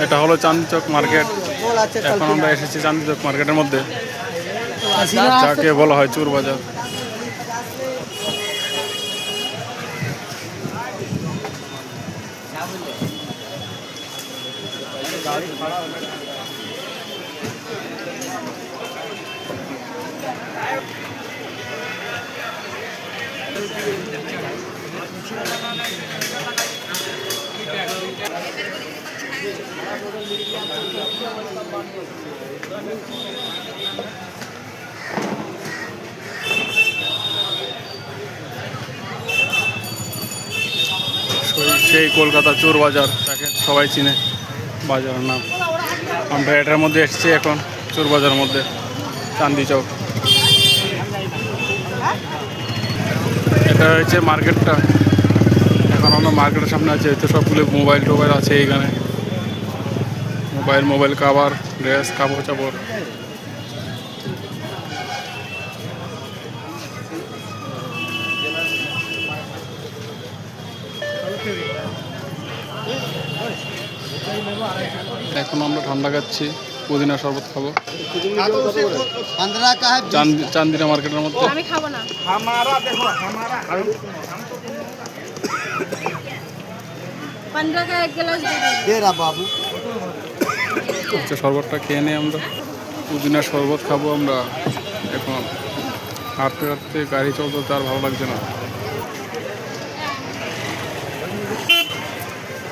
এটা হলো চাঁদনি চক মার্কেট। এখন আমরা এসেছি চাঁদনি চক মার্কেটের মধ্যে, যাকে বলা হয় চোর বাজার। সেই কলকাতা চোর বাজার, তাকে সবাই চিনে, বাজারের নাম। আমরা এটার মধ্যে এসেছি এখন, চোর বাজারের মধ্যে, চাঁদনি চক। এটা হচ্ছে মার্কেটটা। এখন আমরা মার্কেটের সামনে আছি। তো সবগুলো মোবাইল টোবাইল আছে এইখানে, মোবাইল কাভার, ড্রেস, কাপড় চাপড়। এখন আমরা ঠান্ডা খাচ্ছি, পুদিনা শরবত খাবো চান্দিনা মার্কেটের মধ্যে। আমি খাবো না। শরবতটা খেয়ে নিই আমরা, পুদিনা শরবত খাবো আমরা। এখন হাঁটতে হাঁটতে গাড়ি চলতে তো আর ভালো লাগছে না,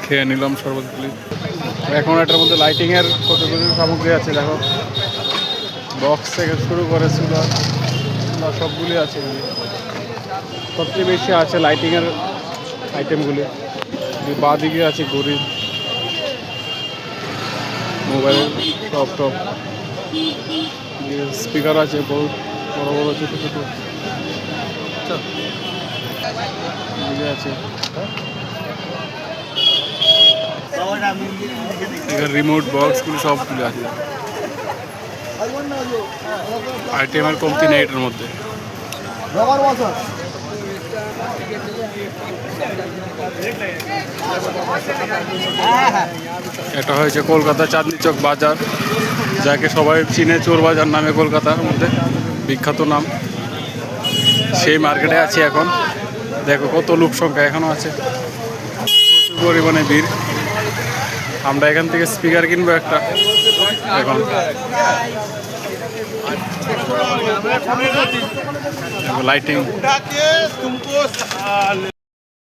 খেয়ে নিলাম শরবতগুলি। এখন এটার মধ্যে লাইটিংয়ের কতগুলি সামগ্রী আছে দেখো, বক্স থেকে শুরু করে চুলা সবগুলি আছে। সবচেয়ে বেশি আছে লাইটিংয়ের আইটেমগুলি। বাঁ দিকে আছে ঘড়ি, মোবাইলের টপ স্পিকার আছে, বহুত বড় বড় ছোটো ছোটো আছে। এখানে রিমোট বক্সগুলো সবগুলো আছে। আইটেমের কমতি নেই এটার মধ্যে। এটা হয়েছে কলকাতা চাঁদনি চক বাজার, যাকে সবাই চিনে চোর বাজার নামে, কলকাতার মধ্যে বিখ্যাত নাম। সেই মার্কেটে আছি এখন। দেখো কত লোক সংখ্যা এখনো আছে, প্রচুর পরিমাণে ভিড়। আমরা এখান থেকে স্পিকার কিনবো একটা এখন। লাইটিং